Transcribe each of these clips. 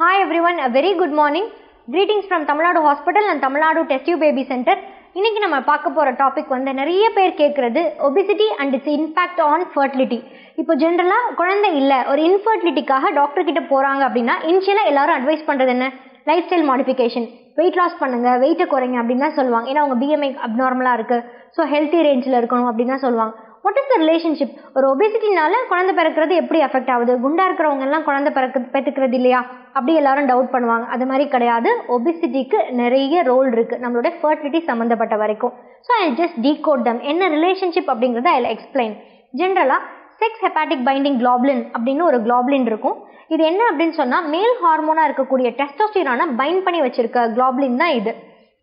Hi everyone, a very good morning. Greetings from Tamil Nadu Hospital and Tamil Nadu Test Tube Baby Center. இன்னைக்கு நம்ம பார்க்க போற topic வந்து நிறைய பேர் கேக்குறது obesity and its impact on fertility. இப்போ ஜெனரலா குழந்தை இல்ல ஒரு இன்ஃபர்டிலிட்டிக்காக டாக்டர் கிட்ட போறாங்க அப்படின்னா இனிஷியலா எல்லாரும் அட்வைஸ் பண்றது என்ன? Lifestyle modification, weight loss பண்ணுங்க, வெயிட்டை குறைங்க அப்படின்னு தான் சொல்லுவாங்க. ஏன்னா அவங்க பிஎம்ஐ அப்நார்மலா இருக்கு, ஸோ ஹெல்த்தி ரேஞ்சில் இருக்கணும் அப்படின்னு தான் சொல்லுவாங்க. What is the relationship? ஒரு ஒபேசிட்டினால குழந்தை பிறக்கிறது எப்படி அஃபெக்ட் ஆகுது? குண்டா இருக்கிறவங்க எல்லாம் குழந்தை பெற்றுக்கிறது இல்லையா அப்படி எல்லாரும் டவுட் பண்ணுவாங்க. அது மாதிரி கிடையாது. ஒபேசிட்டிக்கு நிறைய ரோல் இருக்கு நம்மளோட ஃபர்டிலிட்டி சம்மந்தப்பட்ட வரைக்கும். ஸோ ஐ ஜஸ்ட் டீகோட் தம். என்ன ரிலேஷன்ஷிப் அப்படிங்கிறத ஐ எக்ஸ்பிளைன். ஜென்ரலா செக்ஸ் ஹெப்பாட்டிக் பைண்டிங் குளோபுலின் அப்படின்னு ஒரு குளோபுலின் இருக்கும். இது என்ன அப்படின்னு சொன்னா மேல் ஹார்மோனா இருக்கக்கூடிய டெஸ்டோஸ்டிரானை பைண்ட் பண்ணி வச்சிருக்க குளோபுலின் தான் இது.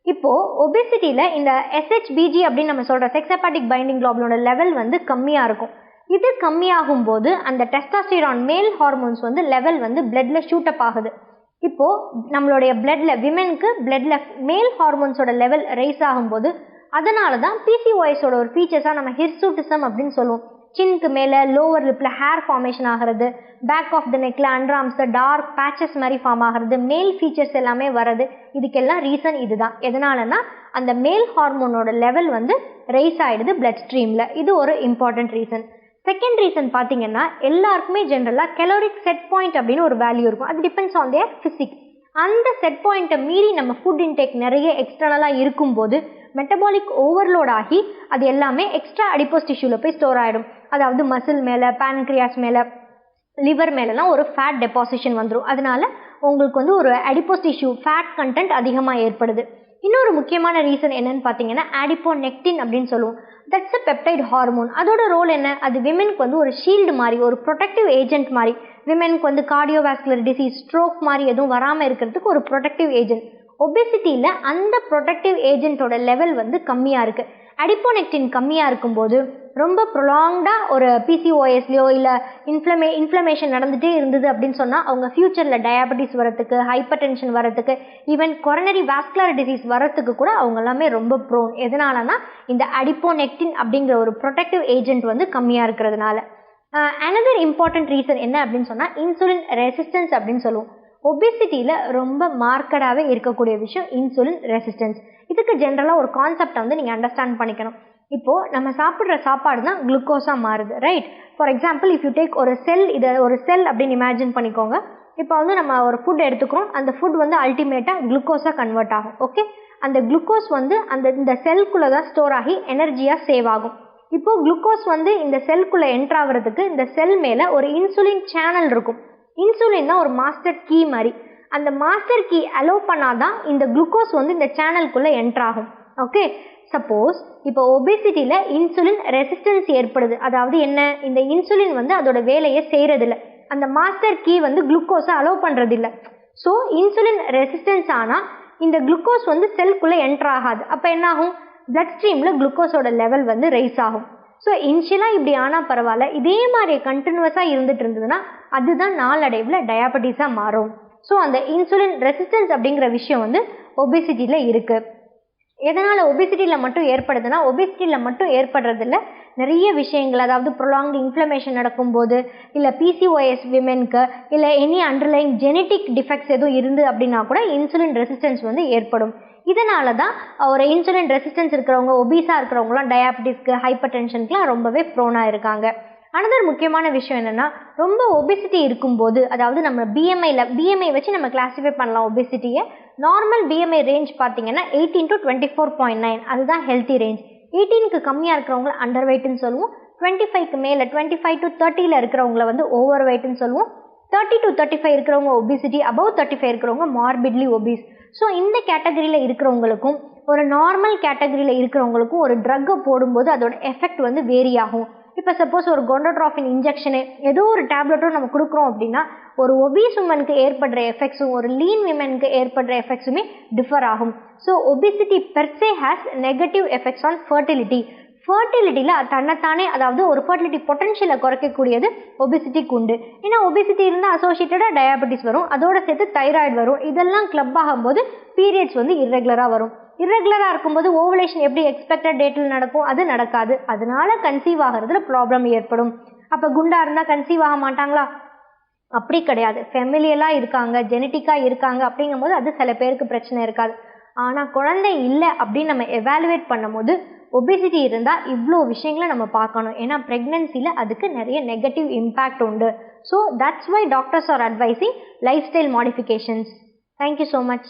இப்போ ஒபேசிட்டியில இந்த எஸ்ஹெச்பிஜி அப்படின்னு நம்ம சொல்ற செக்ஸ் ஹெப்பாட்டிக் பைண்டிங் குளோபுலினோட லெவல் வந்து கம்மியா இருக்கும். இது கம்மியாகும் போது அந்த டெஸ்டோஸ்டிரான் மேல் ஹார்மோன்ஸ் வந்து லெவல் வந்து பிளட்ல ஷூட் அப் ஆகுது. இப்போ நம்மளுடைய பிளட்ல விமென்க்கு பிளட்ல மேல் ஹார்மோன்ஸோட லெவல் ரைஸ் ஆகும்போது அதனால தான் பிசிஓஎஸோட ஒரு ஃபீச்சர்ஸா நம்ம ஹிர்சூட்டிசம் அப்படின்னு சொல்லுவோம். சின்க்கு மேலே லோவர் லிப்பில் ஹேர் ஃபார்மேஷன் ஆகிறது, பேக் ஆஃப் த நெக்கில் அண்டர் ஆர்ம்ஸில் டார்க் பேச்சஸ் மாதிரி ஃபார்ம் ஆகிறது, மேல் ஃபீச்சர்ஸ் எல்லாமே வர்றது. இதுக்கெல்லாம் ரீசன் இதுதான். எதனாலனா அந்த மேல் ஹார்மோனோட லெவல் வந்து ரைஸ் ஆகிடுது பிளட் ஸ்ட்ரீமில். இது ஒரு இம்பார்ட்டன்ட் ரீசன். செகண்ட் ரீசன் பார்த்தீங்கன்னா எல்லாருக்குமே ஜென்ரலாக கலோரிக் செட் பாயிண்ட் அப்படின்னு ஒரு வேல்யூ இருக்கும். அது டிபெண்ட்ஸ் ஆன் தியர் ஃபிசிக். அந்த செட் பாயிண்ட்டை மீறி நம்ம ஃபுட் இன்டேக் நிறைய எக்ஸ்டர்னலாக இருக்கும்போது மெட்டபாலிக் ஓவர்லோட் ஆகி அது எல்லாமே எக்ஸ்ட்ரா அடிப்போஸ் டிஷ்யூவில் போய் ஸ்டோர் ஆகிடும். அதாவது மசில் மேலே, பேன்க்ரியாஸ் மேலே, லிவர் மேலெலாம் ஒரு ஃபேட் டெபாசிஷன் வந்துடும். அதனால உங்களுக்கு வந்து ஒரு அடிப்போஸ் டிஷ்யூ ஃபேட் கண்டென்ட் அதிகமாக ஏற்படுது. இன்னொரு முக்கியமான ரீசன் என்னன்னு பார்த்தீங்கன்னா ஆடிப்போநெக்டின் அப்படின்னு சொல்லுவோம். That's a peptide hormone. அதோட ரோல் என்ன? அது விமெனுக்கு வந்து ஒரு ஷீல்டு மாதிரி, ஒரு ப்ரொடெக்டிவ் ஏஜென்ட் மாதிரி. விமெனுக்கு வந்து கார்டியோவாஸ்குலர் டிசீஸ், ஸ்ட்ரோக் மாதிரி எதுவும் வராமல் இருக்கிறதுக்கு ஒரு ப்ரொடெக்டிவ் ஏஜென்ட். ஒபேசிட்டியில் அந்த ப்ரொடெக்டிவ் ஏஜென்ட்டோட லெவல் வந்து கம்மியாக இருக்குது. அடிப்போநெக்டின் கம்மியாக இருக்கும்போது ரொம்ப ப்ரொலாங்டாக ஒரு பிசிஓஎஸ்லையோ இல்லை இன்ஃப்ளமேஷன் நடந்துகிட்டே இருந்தது அப்படின்னு சொன்னால் அவங்க ஃப்யூச்சரில் டயாபெட்டிஸ் வரத்துக்கு, ஹைப்பர் டென்ஷன் வரத்துக்கு, ஈவன் கொரோனரி வாஸ்குலர் டிசீஸ் வரத்துக்கு கூட அவங்க எல்லாமே ரொம்ப ப்ரோன். எதனாலனா இந்த அடிப்போநெக்டின் அப்படிங்கிற ஒரு ப்ரொடெக்டிவ் ஏஜென்ட் வந்து கம்மியாக இருக்கிறதுனால. அனதர் இம்பார்ட்டன்ட் ரீசன் என்ன அப்படின்னு சொன்னால் இன்சுலின் ரெசிஸ்டன்ஸ் அப்படின்னு சொல்லுவோம். ஒபேசிட்டியில் ரொம்ப மார்க்கடாகவே இருக்கக்கூடிய விஷயம் இன்சுலின் ரெசிஸ்டன்ஸ். இதுக்கு ஜென்ரலாக ஒரு கான்செப்டை வந்து நீங்கள் அண்டர்ஸ்டாண்ட் பண்ணிக்கணும். இப்போது நம்ம சாப்பிட்ற சாப்பாடு தான் குளுக்கோஸாக மாறுது, right? For example if you take ஒரு செல், இதை ஒரு செல் அப்படின்னு இமேஜின் பண்ணிக்கோங்க. இப்போ வந்து நம்ம ஒரு ஃபுட் எடுத்துக்கிறோம், அந்த ஃபுட் வந்து அல்டிமேட்டாக குளுக்கோஸாக கன்வெர்ட் ஆகும். ஓகே, அந்த குளுக்கோஸ் வந்து இந்த செல்குள்ளே தான் ஸ்டோர் ஆகி எனர்ஜியாக சேவ் ஆகும். இப்போது குளுக்கோஸ் வந்து இந்த செல்குள்ளே என்ட்ரு ஆகிறதுக்கு இந்த செல் மேலே ஒரு இன்சுலின் சேனல் இருக்கும். இன்சுலின் தான் ஒரு மாஸ்டர் கீ மாதிரி. அந்த மாஸ்டர் கீ அலோவ் பண்ணாதான் இந்த குளுக்கோஸ் வந்து இந்த சேனலுக்குள்ளே என்ட்ரு ஆகும். ஓகே, சப்போஸ் இப்போ ஒபேசிட்டியில் இன்சுலின் ரெசிஸ்டன்ஸ் ஏற்படுது. அதாவது என்ன? இந்த இன்சுலின் வந்து அதோட வேலையை செய்கிறதில்ல. அந்த மாஸ்டர் கீ வந்து குளுக்கோஸை அலோவ் பண்ணுறதில்ல. ஸோ இன்சுலின் ரெசிஸ்டன்ஸ் ஆனால் இந்த குளுக்கோஸ் வந்து செல்குள்ளே என்ட்ரு ஆகாது. அப்போ என்ன ஆகும்? பிளட் ஸ்ட்ரீமில் குளுக்கோஸோட லெவல் வந்து ரைஸ் ஆகும். ஸோ இனிஷியலாக இப்படி ஆனால் பரவாயில்ல, இதே மாதிரி கண்டினியூஸாக இருந்துட்டு இருந்ததுன்னா அதுதான் நாளடைவில் டயாபெட்டிஸாக மாறும். ஸோ அந்த இன்சுலின் ரெசிஸ்டன்ஸ் அப்படிங்கிற விஷயம் வந்து ஒபேசிட்டியில் இருக்குது. எதனால் ஒபேசிட்டியில் மட்டும் ஏற்படுதுன்னா ஒபேசிட்டியில் மட்டும் ஏற்படுறதில்ல, நிறைய விஷயங்கள், அதாவது ப்ரொலாங்டு இன்ஃப்ளமேஷன் நடக்கும்போது, இல்லை பிசிஓஎஸ் விமென்க்கு, இல்லை எனி அண்டர்லைங் ஜெனட்டிக் டிஃபெக்ட்ஸ் எதுவும் இருந்து அப்படின்னா கூட இன்சுலின் ரெசிஸ்டன்ஸ் வந்து ஏற்படும். இதனால தான் ஒரு இன்சுலின் ரெசிஸ்டன்ஸ் இருக்கிறவங்க, ஒபீஸாக இருக்கிறவங்களாம் டயாபெட்டிஸ்க்கு, ஹைப்பர் டென்ஷனுக்குலாம் ரொம்பவே ப்ரோனாக இருக்காங்க. அனதர் முக்கியமான விஷயம் என்னென்னா ரொம்ப ஒபேசிட்டி இருக்கும்போது, அதாவது நம்ம பிஎம்ஐ வச்சு நம்ம கிளாஸிஃபை பண்ணலாம் ஒபேசிட்டியை. நார்மல் பிஎம்ஐ ரேஞ்ச் பார்த்தீங்கன்னா 18 to 24.9, அதுதான் ஹெல்த்தி ரேஞ்ச். 18க்கு கம்மியாக இருக்கிறவங்கள அண்டர் வெயிட்னு சொல்லுவோம். 25க்கு மேலே 25 to 30 இருக்கிறவங்கள வந்து ஓவர் வெயிட்னு சொல்லுவோம். 30 to 35 இருக்கிறவங்க ஒபிசிட்டி, அபவ் 35 இருக்கிறவங்க மார்பிட்லி ஒபீஸ். ஸோ இந்த கேட்டகரியில் இருக்கிறவங்களுக்கும் ஒரு நார்மல் கேட்டகரியில் இருக்கிறவங்களுக்கும் ஒரு ட்ரக்கை போடும்போது அதோட எஃபெக்ட் வந்து வேரி ஆகும். இப்போ சப்போஸ் ஒரு கொண்டோட்ராஃபின் இன்ஜெக்ஷனு ஏதோ ஒரு டேப்லெட்டும் நம்ம கொடுக்குறோம் அப்படின்னா ஒரு ஒபீஸ் உமனுக்கு ஏற்படுற எஃபெக்ட்ஸும் ஒரு லீன் விமனுக்கு ஏற்படுற எஃபெக்ட்ஸுமே டிஃபர் ஆகும். So obesity per se has negative effects on fertility. ஃபர்டிலிட்டியில் தன்னைத்தானே, அதாவது ஒரு ஃபர்டிலிட்டி பொட்டன்ஷியலை குறைக்கக்கூடியது ஒபிசிட்டிக்கு உண்டு. ஏன்னா ஒபிசிட்டி இருந்தால் அசோசியேட்டடாக டயாபெட்டிஸ் வரும், அதோடு சேர்த்து தைராய்டு வரும். இதெல்லாம் கிளப் ஆகும்போது பீரியட்ஸ் வந்து இர்ரெகுலராக வரும். இர்ரெகுலராக இருக்கும்போது ஓவலேஷன் எப்படி எக்ஸ்பெக்டட் டேட்டில் நடக்கும்? அது நடக்காது. அதனால கன்சீவ் ஆகிறதுல ப்ராப்ளம் ஏற்படும். அப்போ குண்டாக இருந்தால் கன்சீவ் ஆக மாட்டாங்களா? அப்படி கிடையாது. ஃபெமிலியலாக இருக்காங்க, ஜெனட்டிக்காக இருக்காங்க அப்படிங்கும்போது அது சில பேருக்கு பிரச்சனை இருக்காது. ஆனால் குழந்தை இல்லை அப்படின்னு நம்ம எவாலுவேட் பண்ணும்போது ஒபிசிட்டி இருந்தால் இவ்வளோ விஷயங்களை நம்ம பார்க்கணும். ஏன்னா ப்ரெக்னென்சியில் அதுக்கு நிறைய நெகட்டிவ் இம்பேக்ட் உண்டு. So that's why doctors are advising lifestyle modifications. Thank you so much.